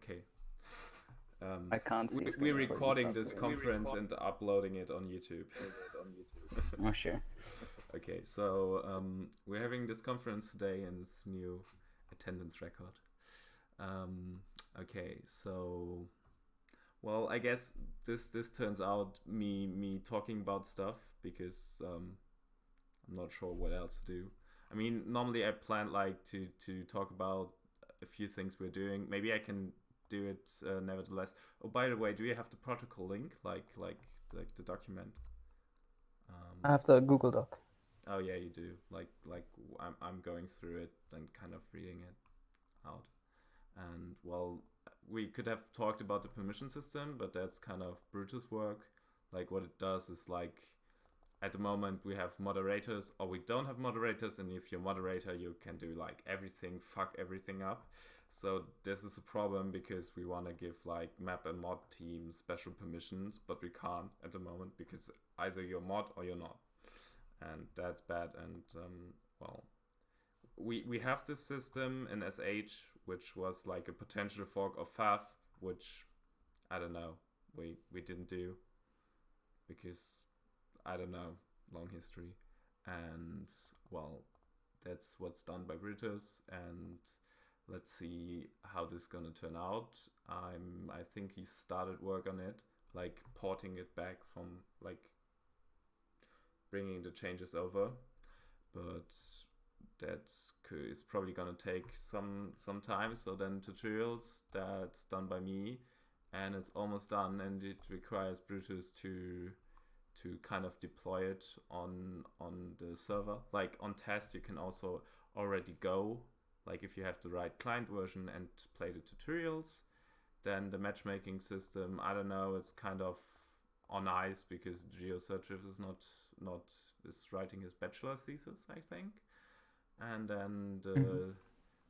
Okay. I can't see We're screen recording recording this properly. conference and uploading it on YouTube. Oh, sure. Okay, so we're having this conference today and this new attendance record. Okay, so well, I guess this turns out me talking about stuff because I'm not sure what else to do. I mean, normally I plan like to talk about a few things we're doing. Maybe I can do it nevertheless. Oh, by the way, do you have the protocol link, like the document? I have the Google Doc. Oh yeah, you do. Like I'm going through it and kind of reading it out. And well, we could have talked about the permission system, but that's kind of Brutus work. Like what it does is like at the moment we have moderators or we don't have moderators, and if you're moderator you can do like everything, fuck everything up. So this is a problem because we want to give like map and mod team special permissions, but we can't at the moment because either you're mod or you're not, and that's bad. And well, we have this system in SH which was like a potential fork of FAF, which I don't know, we didn't do because I don't know, long history. And well, that's what's done by Brutus, and let's see how this is gonna turn out. I think he started work on it, like porting it back from like bringing the changes over, but that is probably gonna take some time. So then tutorials, that's done by me, and it's almost done, and it requires Brutus to kind of deploy it on the server. Like on test, you can also already go. Like if you have the right client version and play the tutorials, then the matchmaking system, I don't know, it's kind of on ice because GeoSearch is not is writing his bachelor thesis, I think. And then the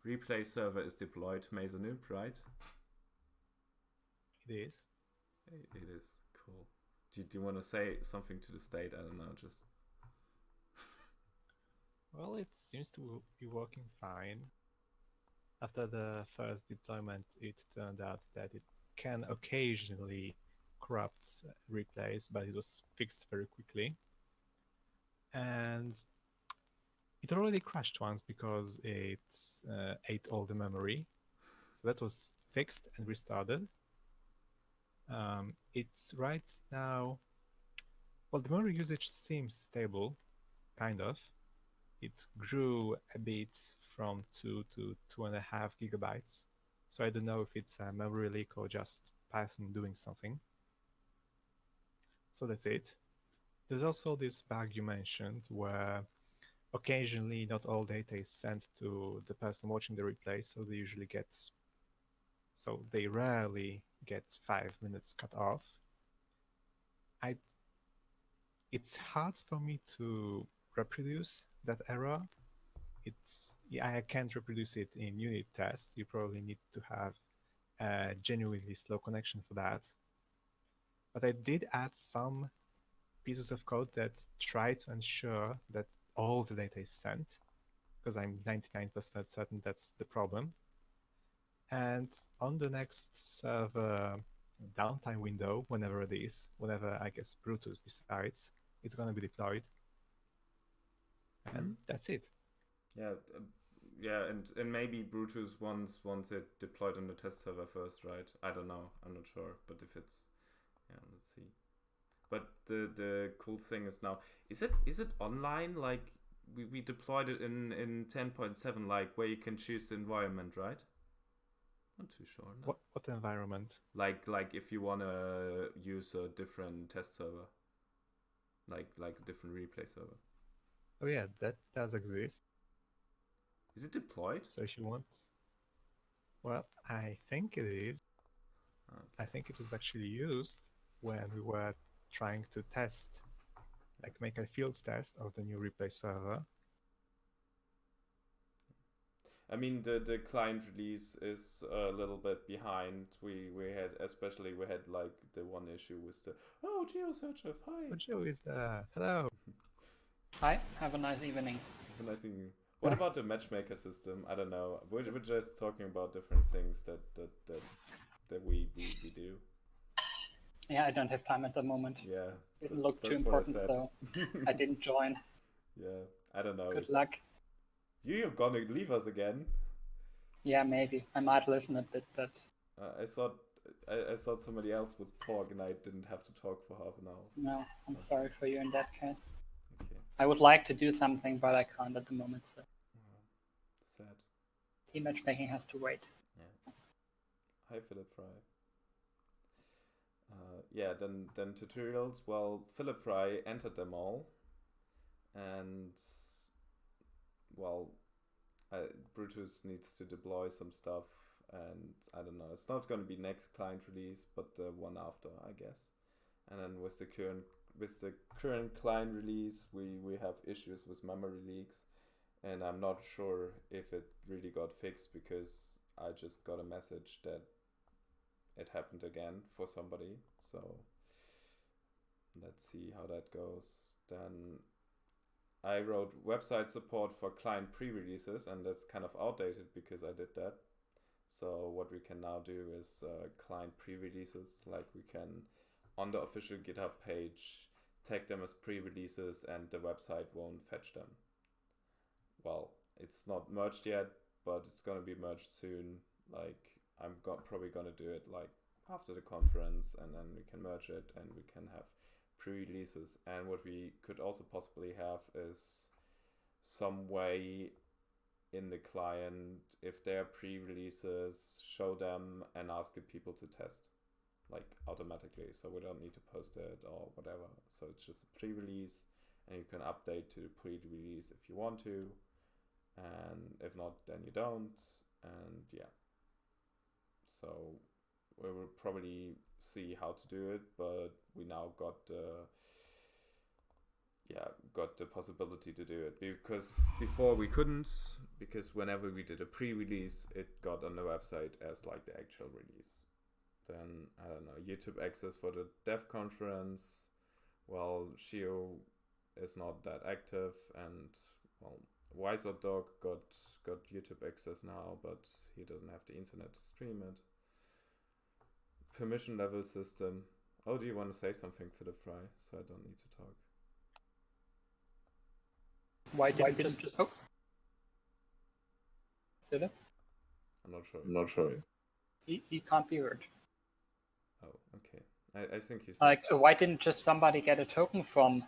replay server is deployed. Maisonib, right? It is. It is cool. Do you want to say something to the state? I don't know, just. Well, it seems to be working fine. After the first deployment, it turned out that it can occasionally corrupt replays, but it was fixed very quickly. And it already crashed once because it ate all the memory. So that was fixed and restarted. It's right now, well, the memory usage seems stable, kind of. It grew a bit from 2 to 2.5 gigabytes. So I don't know if it's a memory leak or just Python doing something. So that's it. There's also this bug you mentioned where occasionally not all data is sent to the person watching the replay, so they rarely get 5 minutes cut off. It's hard for me to reproduce that error. I can't reproduce it in unit tests. You probably need to have a genuinely slow connection for that. But I did add some pieces of code that try to ensure that all the data is sent, because I'm 99% certain that's the problem. And on the next server downtime window, whenever it is, whenever I guess Brutus decides, it's going to be deployed. And that's it. Yeah, yeah, and maybe Brutus wants it deployed on the test server first, right? I don't know. I'm not sure, but if it's, yeah, let's see. But the cool thing is now, is it online? Like we deployed it in 10.7, like where you can choose the environment, right? Not too sure. No. What environment? Like if you wanna use a different test server, like a different replay server. Oh yeah, that does exist. Is it deployed? So if you want, well, I think it is. Okay. I think it was actually used when we were trying to test, like make a field test of the new replay server. I mean, the client release is a little bit behind. We had like the one issue with the GeoSearch. Hi. Oh, Joe is there. Hello. Hi, have a nice evening. Have a nice evening. What about the Matchmaker system? I don't know. We're just talking about different things that Yeah, I don't have time at the moment. Yeah. It looked too that's what I important, said. so I didn't join. Yeah, I don't know. Good luck. You're gonna leave us again? Yeah, maybe. I might listen a bit, but I thought somebody else would talk, and I didn't have to talk for half an hour. no, I'm sorry for you in that case. Okay. I would like to do something, but I can't at the moment. So Sad. team matchmaking has to wait. Yeah. Hi, Philip Fry. Yeah, then tutorials. Well, Philip Fry entered them all, and well, Brutus needs to deploy some stuff, and I don't know. It's not going to be next client release, but the one after, I guess. And then with the current client release, we have issues with memory leaks, and I'm not sure if it really got fixed because I just got a message that it happened again for somebody. So let's see how that goes. Then I wrote website support for client pre-releases, and that's kind of outdated because I did that. So what we can now do is client pre-releases, like we can on the official GitHub page tag them as pre-releases, and the website won't fetch them. Well, it's not merged yet, but it's gonna be merged soon. Like I'm probably gonna do it like after the conference, and then we can merge it and we can have pre-releases. And what we could also possibly have is some way in the client, if they're pre-releases, show them and ask the people to test, like automatically, so we don't need to post it or whatever. So it's just a pre-release, and you can update to the pre-release if you want to, and if not, then you don't. And yeah, so we will probably see how to do it, but we now got the possibility to do it, because before we couldn't, because whenever we did a pre-release, it got on the website as like the actual release. Then I don't know, YouTube access for the dev conference. Well, Shio is not that active, and well, Wiser Dog got YouTube access now, but he doesn't have the internet to stream it. Permission level system. Oh, do you want to say something, Philip Fry? So I don't need to talk. Why didn't just oh. Philip? I'm not sure. I'm not sure. He can't be heard. Oh, okay. I think he's like. Why didn't just somebody get a token from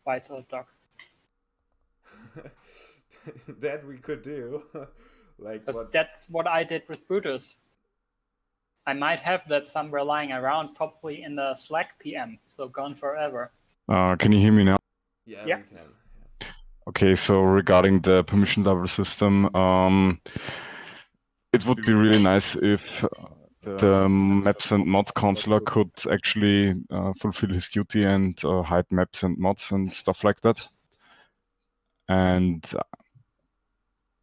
Wiser Dog? That we could do. Like what? That's what I did with Brutus. I might have that somewhere lying around, probably in the Slack PM, so gone forever. Can you hear me now? Yeah, yeah. We can. Yeah. Okay, so regarding the permission level system, it would be really nice if the maps and mod counselor could actually fulfill his duty and hide maps and mods and stuff like that. And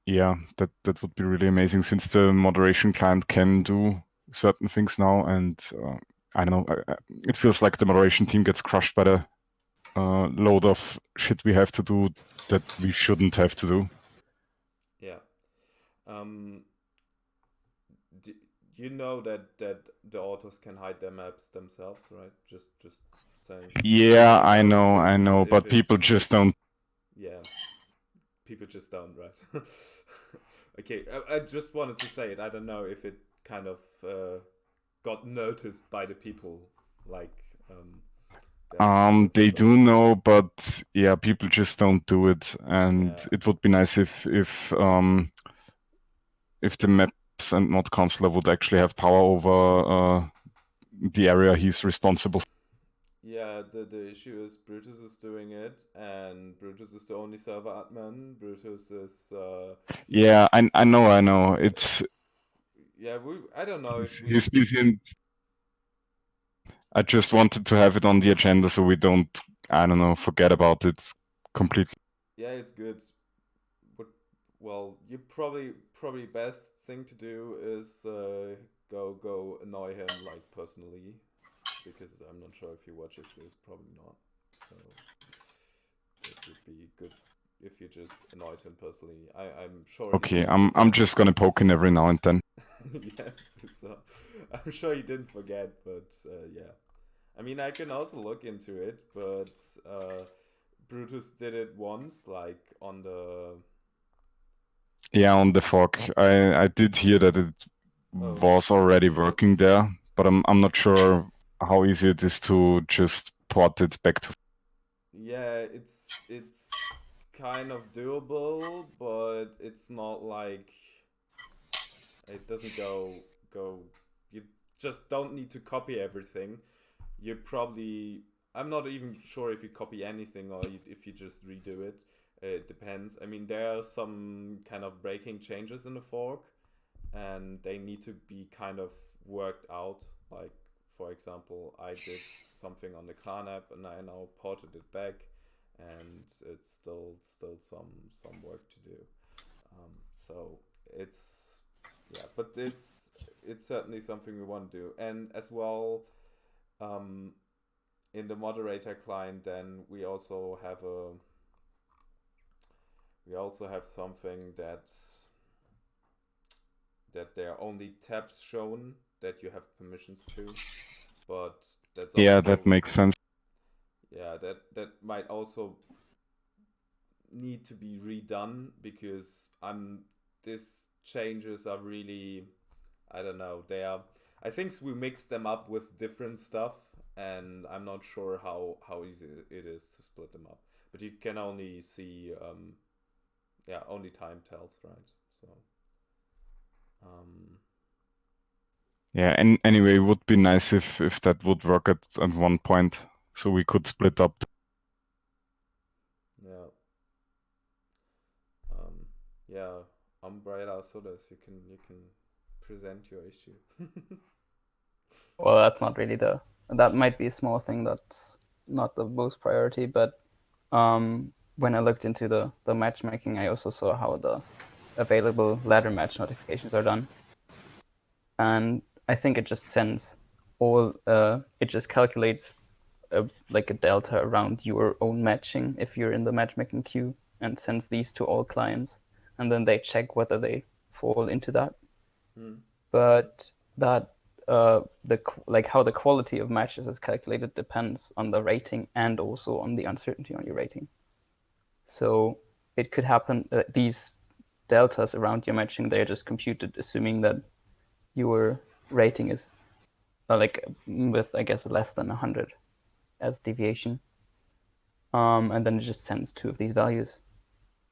yeah, that would be really amazing, since the moderation client can do certain things now, and I don't know, it feels like the moderation team gets crushed by the load of shit we have to do that we shouldn't have to do. Yeah. You know that the authors can hide their maps themselves, right? Just saying. Yeah, I know, but people just don't. Yeah, people just don't, right? Okay, I just wanted to say it. I don't know if it kind of got noticed by the people, like. They do know, but yeah, people just don't do it, and it would be nice if the maps and mod counselor would actually have power over the area he's responsible for. Yeah, the issue is Brutus is doing it, and Brutus is the only server admin. Brutus is. Yeah, I know. It's. Yeah, I don't know. He's busy. I just wanted to have it on the agenda so we don't, I don't know, forget about it completely. Yeah, it's good. But well, you probably best thing to do is go annoy him like personally, because I'm not sure if he watches this. Probably not. So it would be good if you just annoyed him personally. I'm sure. Okay, I'm just gonna poke him every now and then. Yeah, so I'm sure you didn't forget, but yeah. I mean, I can also look into it, but Brutus did it once, like on the. Yeah, on the fork. I did hear that it was already working there, but I'm not sure how easy it is to just port it back to. Yeah, it's kind of doable, but it's not like it doesn't go. You just don't need to copy everything. You probably, I'm not even sure if you copy anything or if you just redo it. It depends. I mean, there are some kind of breaking changes in the fork, and they need to be kind of worked out. Like, for example, I did something on the clan app, and I now ported it back, and it's still some work to do. So it's, yeah, but it's certainly something we want to do, and as well. In the moderator client, then we also have something that there are only tabs shown that you have permissions to, but that's also, yeah, that makes sense. Yeah, that might also need to be redone because these changes are really, I don't know, I think we mixed them up with different stuff, and I'm not sure how easy it is to split them up. But you can only see, only time tells, right? So, yeah, and anyway, it would be nice if that would work at one point, so we could split up. Yeah. Yeah, Umbrella Sodas, you can present your issue. Well, that's not really that might be a small thing that's not the most priority, but when I looked into the matchmaking, I also saw how the available ladder match notifications are done. And I think it just sends it just calculates like a delta around your own matching if you're in the matchmaking queue, and sends these to all clients, and then they check whether they fall into that. But that how the quality of matches is calculated depends on the rating and also on the uncertainty on your rating. So it could happen that these deltas around your matching, they're just computed assuming that your rating is with, I guess, less than 100 as deviation. And then it just sends two of these values.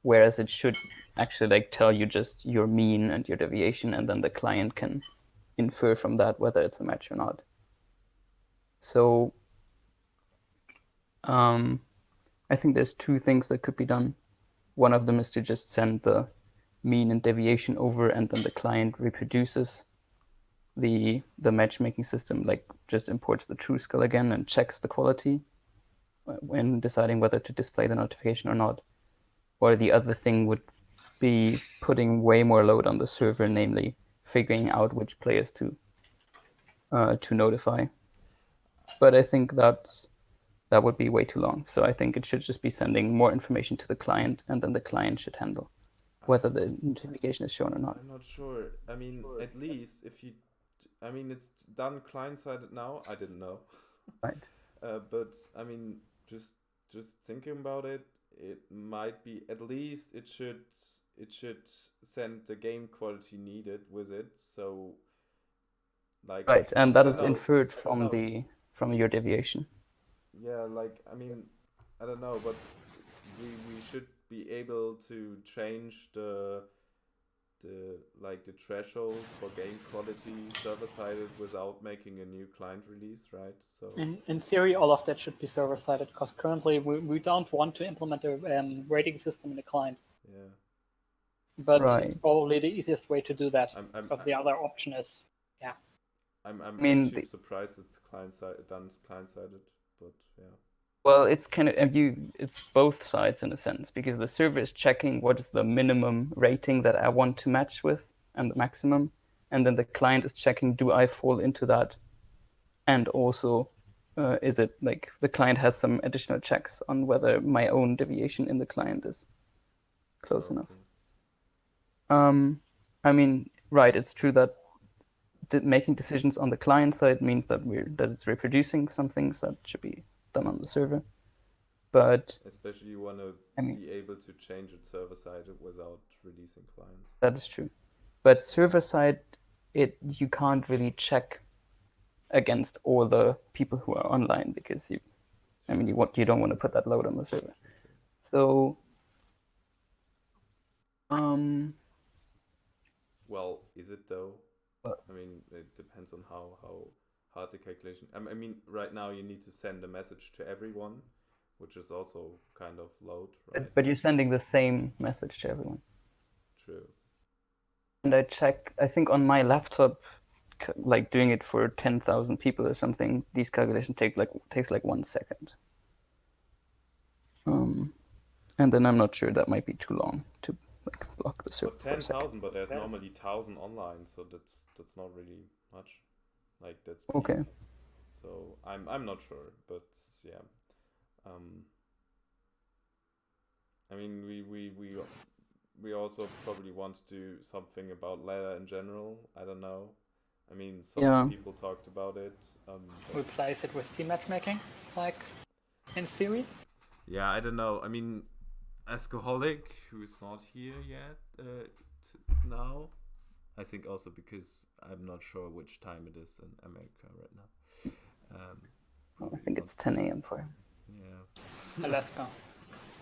Whereas it should actually tell you just your mean and your deviation, and then the client can infer from that whether it's a match or not. So I think there's two things that could be done. One of them is to just send the mean and deviation over, and then the client reproduces the matchmaking system, just imports the true skull again and checks the quality when deciding whether to display the notification or not. Or the other thing would be putting way more load on the server, namely figuring out which players to notify. But I think that would be way too long. So I think it should just be sending more information to the client, and then the client should handle whether the notification is shown or not. I'm not sure. I mean, at least if you, I mean, it's done client-sided now. I didn't know. Right. But I mean, just thinking about it, it might be, at least it should send the game quality needed with it. So, like, right, and that is inferred from your deviation. Yeah, I mean, I don't know, but we should be able to change the threshold for game quality server-sided without making a new client release, right? So in theory, all of that should be server-sided, because currently we don't want to implement a rating system in the client. Yeah. But it's probably the easiest way to do that, because the other option is, yeah. I'm actually surprised it's done client-sided, but yeah. Well, it's kind of it's both sides in a sense, because the server is checking what is the minimum rating that I want to match with and the maximum, and then the client is checking, do I fall into that? And also, is it the client has some additional checks on whether my own deviation in the client is close enough. I mean, right, it's true that making decisions on the client side means that it's reproducing some things that should be done on the server. But Especially you want to I mean, be able to change it server side without releasing clients. that is true. But server side, you can't really check against all the people who are online because you don't want to put that load on the server. So well, is it though? What? I mean, it depends on how hard the calculation. I mean, right now you need to send a message to everyone, which is also kind of load, right? but you're sending the same message to everyone. True. And I think on my laptop, like doing it for 10,000 people or something, these calculations takes like 1 second. And then I'm not sure, that might be too long to like block the server. For 10,000, but there's normally 1,000 online, so that's not really much. Like that's peak. Okay. So I'm not sure, but yeah. I mean, we also probably want to do something about ladder in general. I don't know. I mean, some people talked about it. Replace it with team matchmaking, like in theory. Yeah, I don't know. I mean, Escoholic, who is not here yet now. I think also because I'm not sure which time it is in America right now. I think it's 10 a.m. for him. Yeah. Alaska.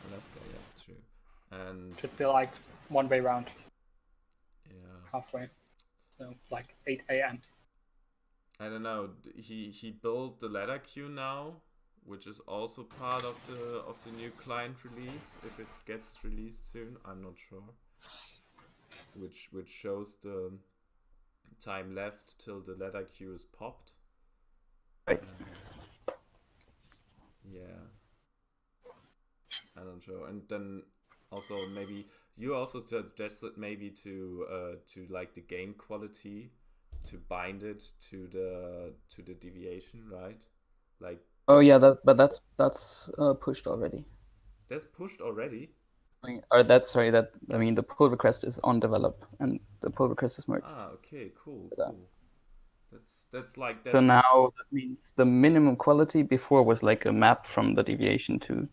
Alaska, yeah, true. And should be like one way round. Yeah. Halfway. So like 8 a.m. I don't know. He built the ladder queue now, which is also part of the new client release. If it gets released soon, I'm not sure. Which shows the time left till the ladder queue is popped. Right. Yeah. I'm not sure. And then also maybe you also suggested maybe to like the game quality, to bind it to the deviation, right? Like. Oh yeah, that's pushed already. That's pushed already. The pull request is on develop, and the pull request is merged. Ah, okay, cool. That's like. So now that means the minimum quality before was like a map from the deviation to,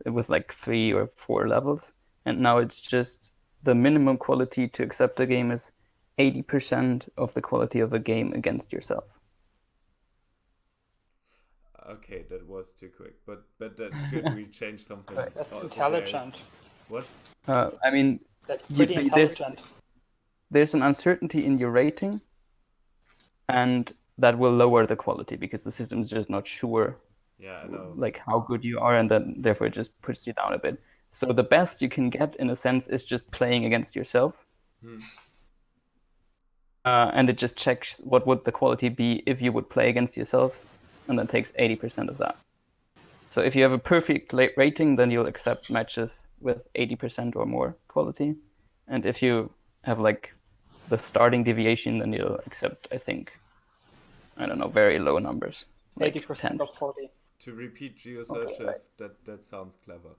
it was like 3 or 4 levels, and now it's just the minimum quality to accept the game is 80% of the quality of a game against yourself. Okay, that was too quick, but that's good. We changed something. That's intelligent. What? I mean, that's pretty intelligent. There's an uncertainty in your rating, and that will lower the quality because the system is just not sure. Yeah, I know. Like how good you are, and then therefore it just pushes you down a bit. So the best you can get, in a sense, is just playing against yourself. And it just checks what would the quality be if you would play against yourself, and then takes 80% of that. So if you have a perfect rating, then you'll accept matches with 80% or more quality. And if you have like the starting deviation, then you'll accept, I think, I don't know, very low numbers. Like 80% of 40. To repeat GeoSearch, right. that sounds clever.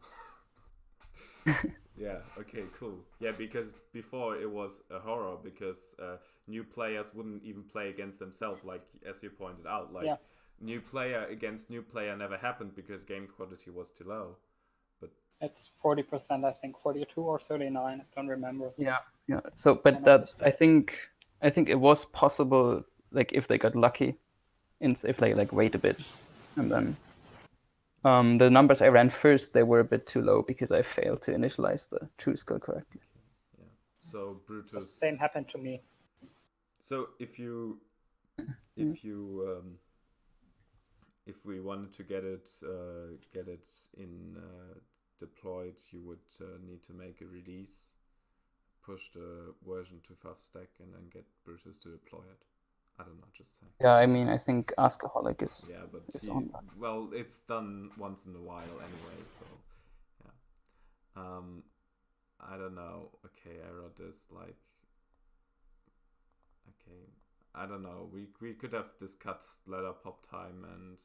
Yeah, okay, cool. Yeah, because before it was a horror because new players wouldn't even play against themselves, like as you pointed out. Like new player against new player never happened because game quality was too low. But it's 40%, I think, 42 or 39. I don't remember. Yeah. So, but that I think it was possible, like if they got lucky, if they like wait a bit, and then the numbers I ran first, they were a bit too low because I failed to initialize the true skill correctly. Yeah. So Brutus. The same happened to me. So if we wanted to get it in deployed, you would need to make a release, push the version to FAFstack, and then get Brutus to deploy it. I don't know, just saying. Yeah, I mean, I think Askaholic is on that. Well, it's done once in a while anyway, so yeah. I don't know. Okay, I wrote this like. Okay, I don't know. We could have discussed ladder pop time and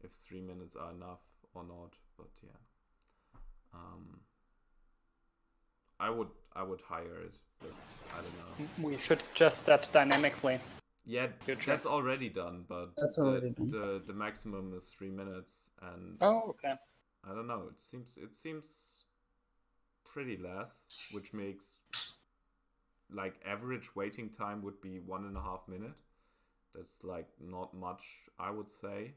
if 3 minutes are enough or not, but yeah. I would hire it, but I don't know. We should adjust that dynamically. Yeah, Future. that's already done, but That's already done. the maximum is 3 minutes, and Oh, okay. I don't know. It seems pretty less, which makes like average waiting time would be 1.5 minute. That's like not much, I would say.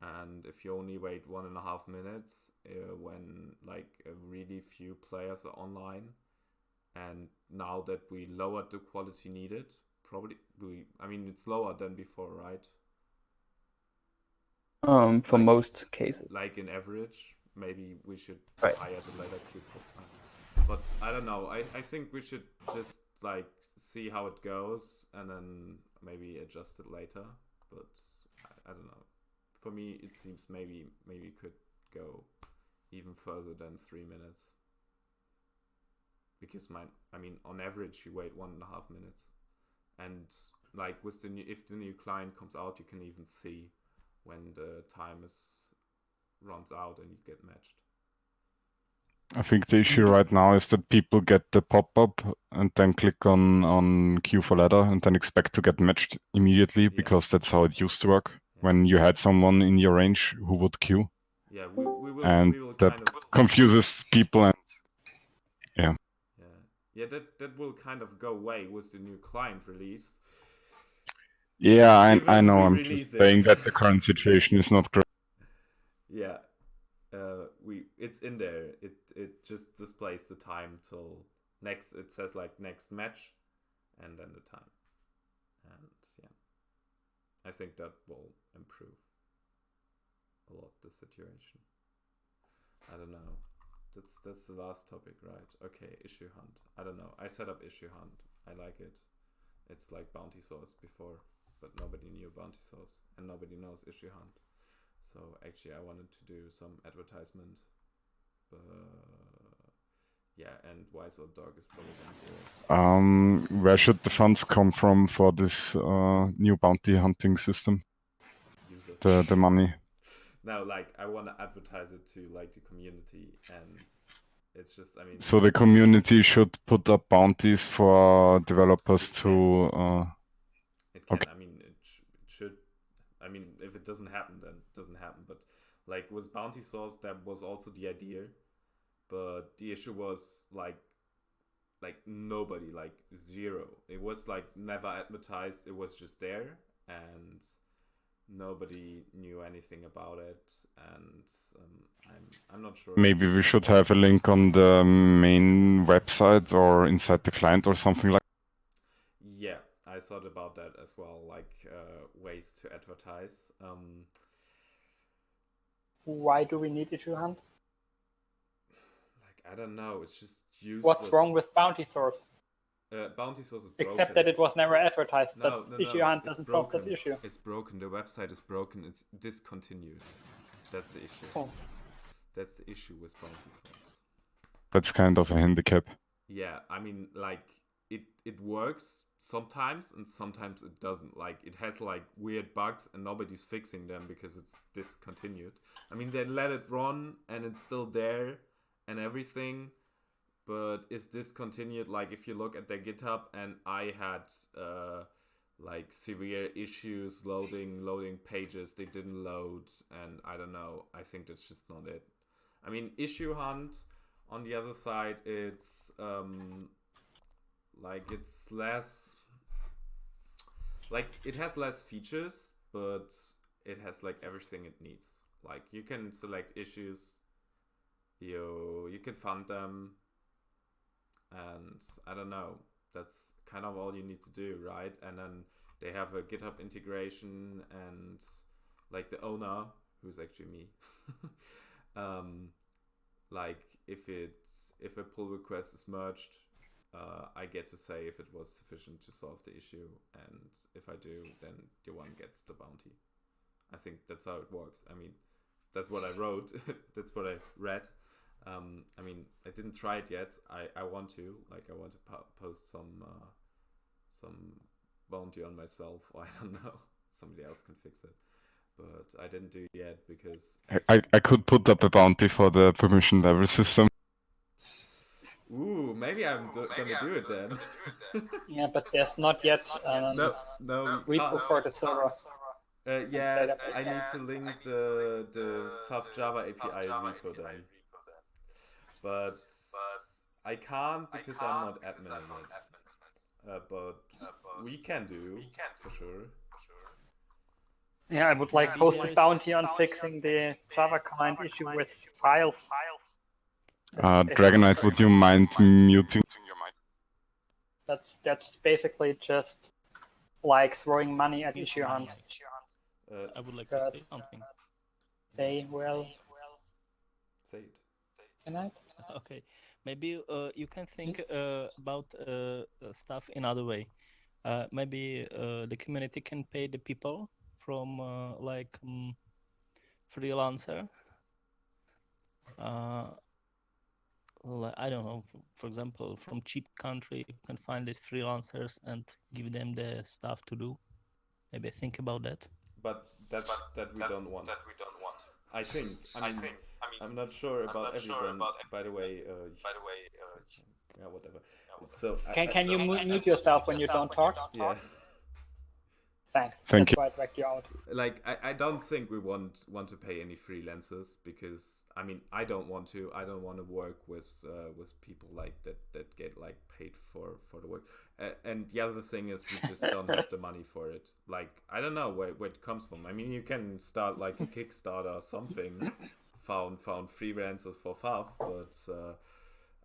And if you only wait 1.5 minutes when like really few players are online, and now that we lowered the quality needed, probably I mean it's lower than before, right? For Like- most cases. Like in average, maybe we should Right. hire the later queue time. But I don't know. I think we should just like see how it goes and then maybe adjust it later. But I don't know. For me, it seems maybe could go even further than 3 minutes. Because I mean, on average, you wait 1.5 minutes, and like with the new, if the new client comes out, you can even see when the time runs out and you get matched. I think the issue right now is that people get the pop-up and then click on queue for ladder and then expect to get matched immediately because that's how it used to work when you had someone in your range who would queue. Yeah, we will. And we will that kind of confuses people and yeah, that will kind of go away with the new client release. yeah, I Given know. we I'm release just saying it. that the current situation is not great. Yeah, it's in there. It just displays the time till next. It says like next match, and then the time. And yeah, I think that will improve a lot the situation. I don't know. That's the last topic, right? Okay, issue hunt. I don't know. I set up issue hunt. I like it. It's like bounty source before, but nobody knew bounty source and nobody knows issue hunt. So actually, I wanted to do some advertisement. Yeah, and Wise Old Dog is probably going to do it. Where should the funds come from for this new bounty hunting system? Users. The money. Now, like, I want to advertise it to like the community, and it's just, I mean. So the community should put up bounties for developers It can. to. It can. Okay. I mean, it should. I mean, if it doesn't happen, then it doesn't happen. But like with bounty source, that was also the idea. But the issue was like nobody, like zero. It was like never advertised. It was just there, and nobody knew anything about it. And I'm not sure. Maybe we should have a link on the main website or inside the client or something like. Yeah, I thought about that as well, like ways to advertise. Why do we need issue hunt? Like, I don't know, it's just useless. What's wrong with bounty source? Bounty source is broken. Except that it was never advertised, No, but issue hunt doesn't solve that issue. It's broken. The website is broken. It's discontinued. That's the issue. Oh. That's the issue with bounty source. That's kind of a handicap. Yeah, I mean, like it works sometimes and sometimes it doesn't. Like it has like weird bugs and nobody's fixing them because it's discontinued. I mean, they let it run and it's still there and everything, but it's discontinued. Like if you look at their GitHub, and I had like severe issues loading pages they didn't load, and I don't know. I think that's just not it. I mean, issue hunt on the other side, it's like it's less, like it has less features, but it has like everything it needs. Like you can select issues, you can fund them, and I don't know, that's kind of all you need to do, right? And then they have a GitHub integration, and like the owner, who's actually me, like if a pull request is merged, I get to say if it was sufficient to solve the issue, and if I do, then the one gets the bounty. I think that's how it works. I mean, that's what I wrote. That's what I read. I mean, I didn't try it yet. I want to. Like, I want to post some bounty on myself, or I don't know. Somebody else can fix it. But I didn't do it yet because... I could put up a bounty for the permission level system. Ooh, maybe I'm gonna do it then. Yeah, but there's not yet No, we repo can't. for the server. Yeah, database. I need to link the FAF Java API repo then. But I can't because I'm not admin yet. But we can do, for sure. Yeah, I would like Maybe post a there's- bounty on fixing the Java client issue with files. Dragonite, would you mind muting your mic? That's basically just like throwing money at Mute issue hunt. I would like to say something. They will. Say it. Can I? Okay, maybe you can think about stuff in other way. Maybe the community can pay the people from freelancer. I don't know. For example, from cheap country, you can find these freelancers and give them the stuff to do. Maybe think about that. But that we don't want. I think. I mean, I'm not sure about everyone. By the way, yeah, whatever. So Can you mute yourself when you don't talk? yeah. Thanks. Thank That's why I dragged you out. Like I don't think we want to pay any freelancers because I mean I don't want to work with people like that get like paid for the work. And the other thing is we just don't have the money for it. Like I don't know where it comes from. I mean you can start like a Kickstarter or something, found freelancers for FAF, but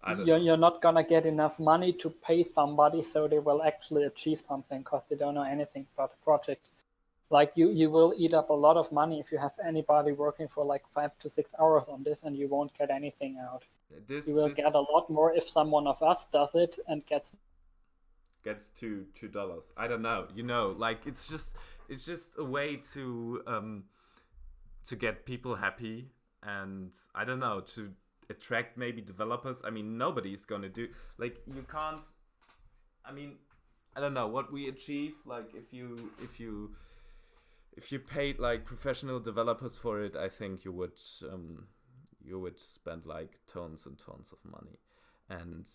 I don't know. You're not gonna get enough money to pay somebody so they will actually achieve something because they don't know anything about the project. Like you will eat up a lot of money if you have anybody working for like 5 to 6 hours on this and you won't get anything out. You will get a lot more if someone of us does it and gets $2. I don't know. You know, like it's just a way to get people happy, and I don't know, to attract maybe developers. I mean, nobody's gonna do like you can't. I mean, I don't know what we achieve. Like if you paid like professional developers for it, I think you would spend like tons and tons of money, and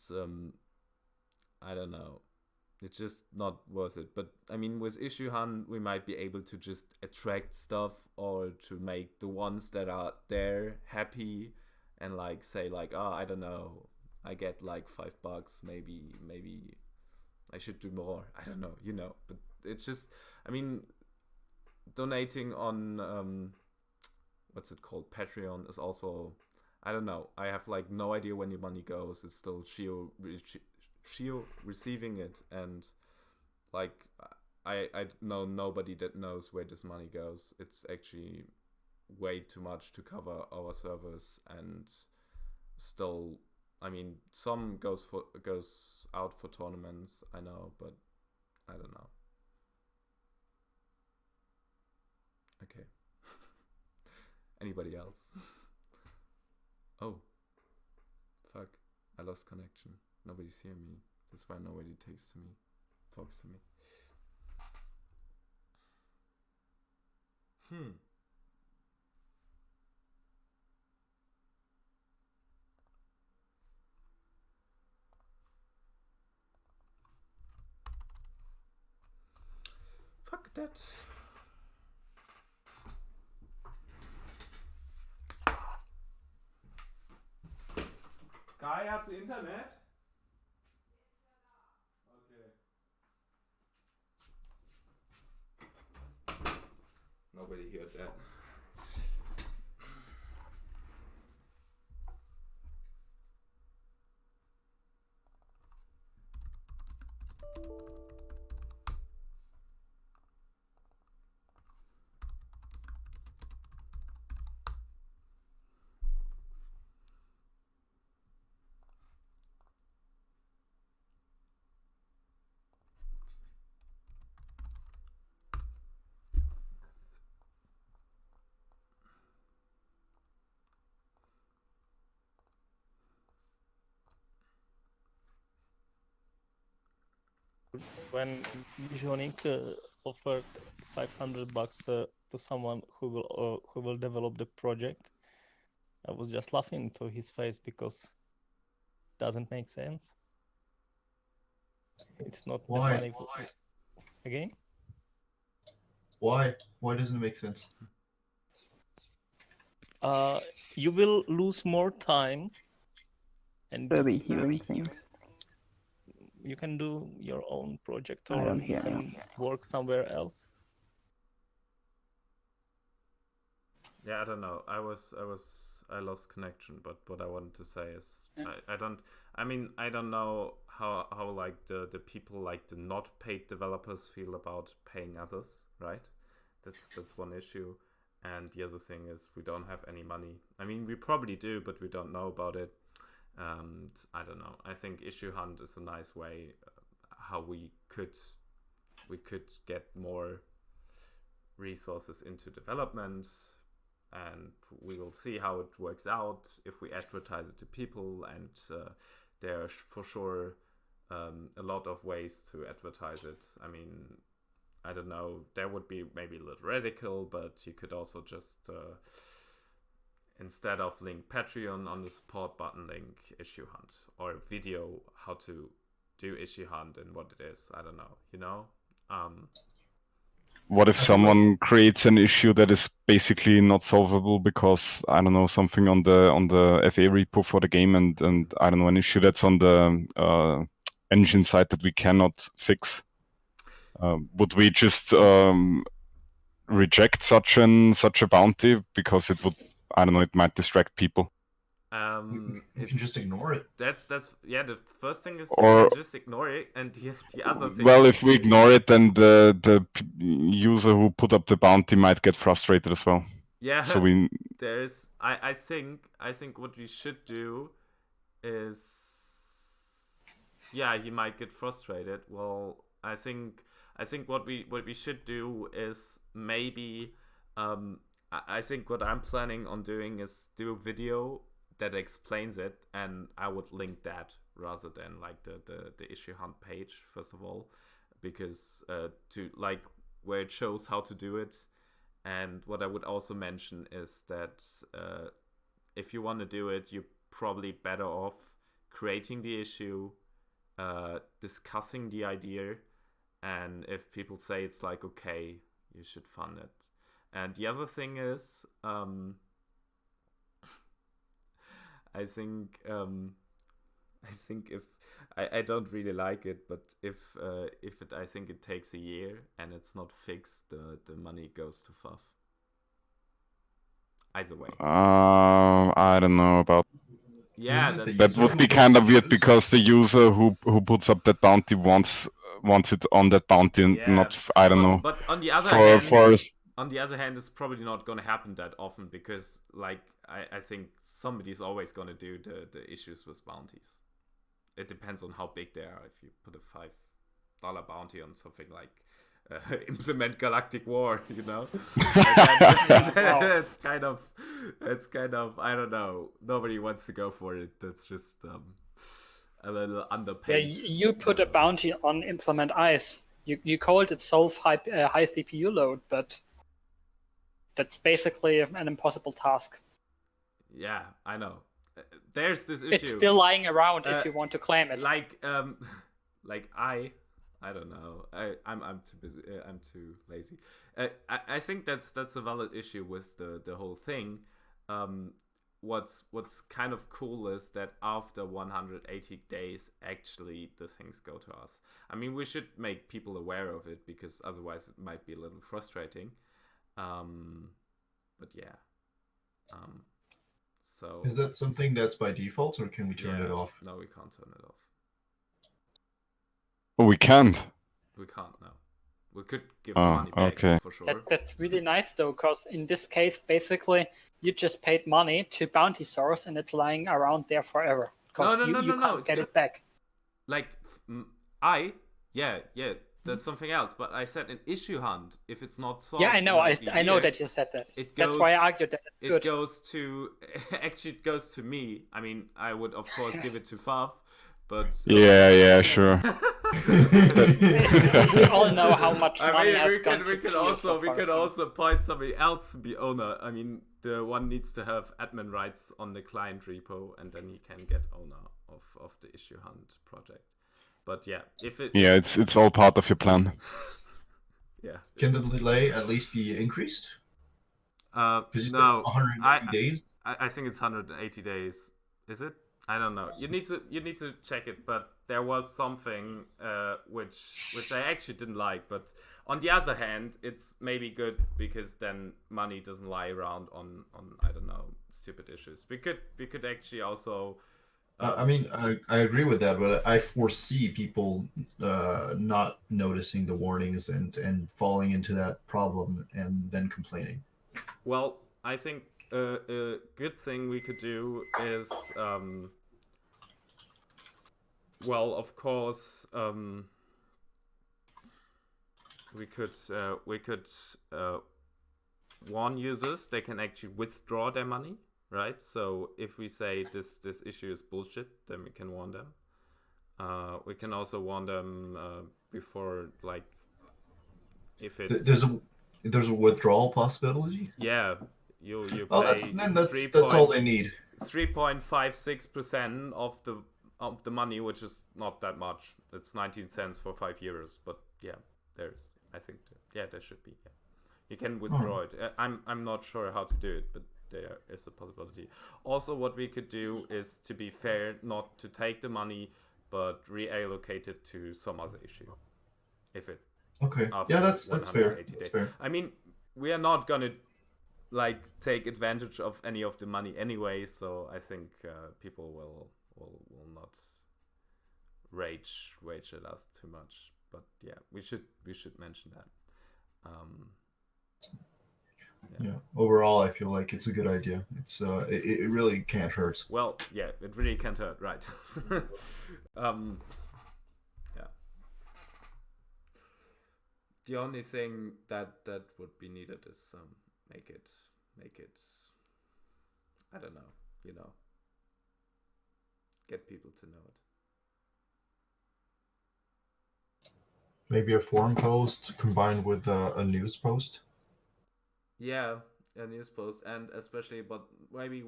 I don't know. It's just not worth it. But I mean, with Issue Hunt, we might be able to just attract stuff or to make the ones that are there happy, and like say like, oh, I don't know, I get like $5. Maybe I should do more. I don't know, you know. But it's just, I mean, donating on what's it called, Patreon is also, I don't know. I have like no idea when your money goes. It's still Shio receiving it, and like I know nobody that knows where this money goes. It's actually way too much to cover our servers, and still, I mean, some goes out for tournaments, I know, but I don't know. Okay. Anybody else? Oh, fuck! I lost connection. Nobody's hearing me. That's why nobody talks to me. Fuck that. Kai, hast du Internet? Okay. Nobody heard that. When Bionic offered $500 to someone who will develop the project, I was just laughing to his face because doesn't make sense. It's not the Why? money. Again? Why? Why doesn't it make sense? You will lose more time, and Will be hearing things. you can do your own project, I or don't you hear can work somewhere else. Yeah, I don't know. I lost connection, but what I wanted to say is I don't know how like the people, like the not paid developers, feel about paying others, right? That's one issue. And the other thing is we don't have any money. I mean, we probably do, but we don't know about it. And I don't know. I think Issue Hunt is a nice way how we could get more resources into development, and we will see how it works out if we advertise it to people. And there are for sure a lot of ways to advertise it. I mean, I don't know, there would be maybe a little radical, but you could also just instead of link Patreon on the support button, link Issue Hunt, or video how to do Issue Hunt and what it is. I don't know, you know? What if someone creates an issue that is basically not solvable because, I don't know, something on the FA repo for the game, and I don't know, an issue that's on the engine side that we cannot fix? Would we just reject such a bounty because it would, I don't know, it might distract people? You can just ignore it. That's yeah. The first thing is Or- you can just ignore it, and the other thing. Well, is if we ignore it, then the user who put up the bounty might get frustrated as well. yeah, So we there's I think what we should do is, yeah, he might get frustrated. Well, I think what we should do is maybe I think what I'm planning on doing is do a video that explains it, and I would link that rather than like the Issue Hunt page, first of all, because to like where it shows how to do it. And what I would also mention is that if you want to do it, you're probably better off creating the issue, discussing the idea, and if people say it's like okay, you should fund it. And the other thing is, I think if I don't really like it, but if it, I think it takes a year and it's not fixed, the money goes to FUF. Either way. I don't know about Yeah, Isn't it the that. user Would who be puts kind of the weird use? because the user who puts up that bounty wants it on that bounty, and Yeah, not, I don't know. But on the other hand, For on the other hand, it's probably not going to happen that often because, like, I think somebody's always going to do the issues with bounties. It depends on how big they are. If you put a $5 bounty on something like implement Galactic War, you know, it's kind of I don't know. Nobody wants to go for it. That's just a little underpaid. Yeah, you put a bounty on implement ice. You called it solve high CPU load, but that's basically an impossible task. Yeah, I know. There's this issue. It's still lying around if you want to claim it. Like I don't know. I'm too busy. I'm too lazy. I think that's a valid issue with the whole thing. What's kind of cool is that after 180 days, actually the things go to us. I mean, we should make people aware of it because otherwise it might be a little frustrating. But yeah. So Is that something that's by default, or can we turn it off? No, we can't turn it off. Oh, we can't. We can't now. We could give the money back okay. for sure. That's really nice though, because in this case, basically, you just paid money to bounty source, and it's lying around there forever. Because you can't get it back. Like that's something else. But I said an issue hunt, if it's not solved. Yeah, I know. in I know that you said that. That's why I argued that it's good. It goes to actually it goes to me. I mean, I would of course give it to Fav, but Yeah, sure. We all know how much money has gone to we can Fuel also so far, we can so- also point somebody else to be owner. I mean, the one needs to have admin rights on the client repo, and then he can get owner of the issue hunt project. But yeah, if it Yeah, it's all part of your plan. yeah. Can the delay at least be increased? No, 180 days. I think it's 180 days. Is it? I don't know. You need to check it. But there was something which I actually didn't like. But on the other hand, it's maybe good because then money doesn't lie around on I don't know, stupid issues. We could actually also. I mean, I agree with that, but I foresee people not noticing the warnings and falling into that problem and then complaining. Well, I think a good thing we could do is, well, of course, we could warn users they can actually withdraw their money, right? So if we say this issue is bullshit, then we can warn them. We can also warn them before, like, if it's There's a withdrawal possibility. yeah, you Oh, pay that's all they need. 3.56% of the money, which is not that much. It's 19 cents for 5 euros, but yeah, I think there should be. Yeah. You can withdraw it. I'm not sure how to do it, but there is a possibility. Also, what we could do is, to be fair, not to take the money, but reallocate it to some other issue. If it Okay. after Yeah, that's fair. 180 That's days. fair. I mean, we are not gonna like take advantage of any of the money anyway, so I think people will not rage at us too much. But yeah, we should mention that. Yeah. Overall, I feel like it's a good idea. It's it really can't hurt. Well, yeah, it really can't hurt, right? Yeah. The only thing that would be needed is make it I don't know, get people to know it. Maybe a forum post combined with a news post. Yeah, a news post, and especially, but maybe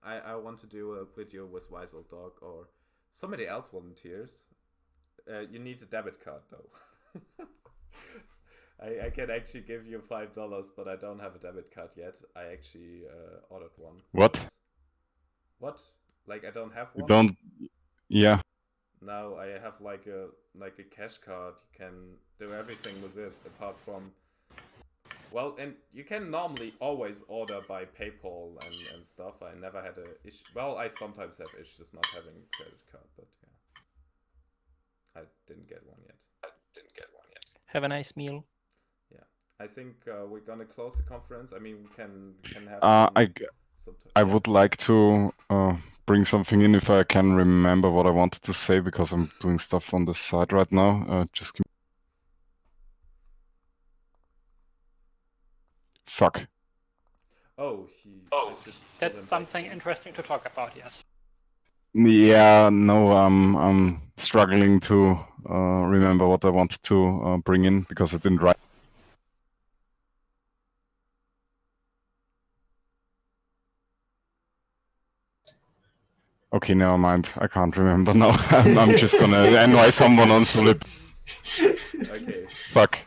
I want to do a video with Wise Old Dog, or somebody else volunteers. You need a debit card though. I can actually give you $5, but I don't have a debit card yet. I actually ordered one. What? What? Like, I don't have You one? don't. Yeah. No, I have like a cash card. You can do everything with this apart from. Well, and you can normally always order by PayPal and stuff. I never had a issue. Well, I sometimes have issues not having a credit card, but yeah, I didn't get one yet. Have a nice meal. Yeah, I think we're gonna close the conference. I mean, we can have. I would like to bring something in if I can remember what I wanted to say, because I'm doing stuff on the side right now. Just give me... Fuck. Oh, that's something interesting to talk about. Yes. Yeah, no, I'm struggling to remember what I wanted to bring in because I didn't write. Okay, never mind. I can't remember now. I'm just gonna annoy someone on Solip. Okay. Fuck.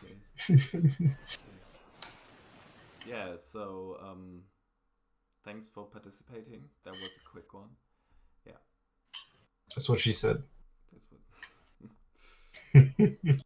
Yeah, so thanks for participating. That was a quick one. Yeah. That's what she said. That's what...